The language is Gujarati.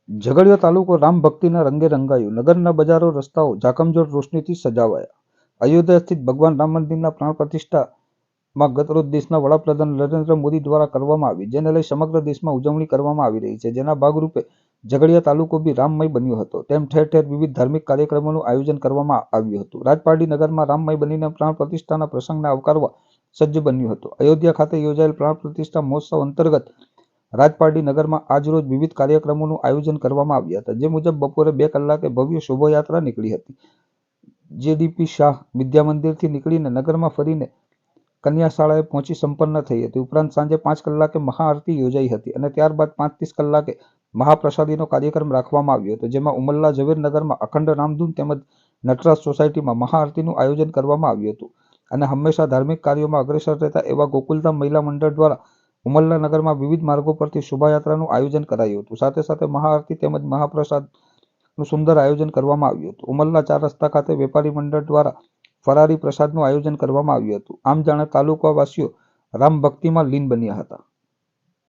ઝઘડિયા તાલુકો રામ ભક્તિના રંગે રંગાયો. નગરના બજારો, રસ્તાઓ ઝાકમઝોળ રોશનીથી સજાવાયા. અયોધ્યા સ્થિત ભગવાન રામ મંદિરના પ્રાણ પ્રતિષ્ઠામાં ગતરોજ દેશના વડાપ્રધાન નરેન્દ્ર મોદી દ્વારા કરવામાં આવી, જેને લઈ સમગ્ર દેશમાં ઉજવણી કરવામાં આવી રહી છે. જેના ભાગરૂપે ઝઘડિયા તાલુકો બી રામમય બન્યો હતો. તેમ ઠેર ઠેર વિવિધ ધાર્મિક કાર્યક્રમોનું આયોજન કરવામાં આવ્યું હતું. રાજપારડી નગરમાં રામમય બનીને પ્રાણ પ્રતિષ્ઠાના પ્રસંગને આવકારવા સજ્જ બન્યું હતું. અયોધ્યા ખાતે યોજાયેલ પ્રાણ પ્રતિષ્ઠા મહોત્સવ અંતર્ગત રાજપારડી નગરમાં આજરોજ વિવિધ કાર્યક્રમોનું આયોજન કરવામાં આવ્યા હતા. જે મુજબ બપોરે 2 કલાકે ભવ્ય શોભાયાત્રા નીકળી હતી. જેડીપી શાહ વિદ્યા મંદિરથી નીકળીને નગરમાં ફરીને કન્યા શાળાએ પહોંચી સંપન્ન થઈ હતી. ઉપરાંત સાંજે 5 કલાકે મહાઆરતી યોજાઈ હતી અને ત્યારબાદ 5:30 કલાકે મહાપ્રસાદીનો કાર્યક્રમ રાખવામાં આવ્યો હતો. જેમાં ઉમલ્લા ઝવેરનગરમાં અખંડ રામધૂન તેમજ નટરાજ સોસાયટીમાં મહાઆરતીનું આયોજન કરવામાં આવ્યું હતું. અને હંમેશા ધાર્મિક કાર્યોમાં અગ્રેસર રહેતા એવા ગોકુલધામ મહિલા મંડળ દ્વારા ઉમલ્લા નગરમાં વિવિધ માર્ગો પરથી શોભાયાત્રાનું આયોજન કરાયું હતું. સાથે સાથે મહાઆરતી તેમજ મહાપ્રસાદનું સુંદર આયોજન કરવામાં આવ્યું હતું. ઉમલ્લા 4 રસ્તા ખાતે વેપારી મંડળ દ્વારા ફરારી પ્રસાદનું આયોજન કરવામાં આવ્યું હતું. આમ જાણે તાલુકાવાસીઓ રામ ભક્તિમાં લીન બન્યા હતા.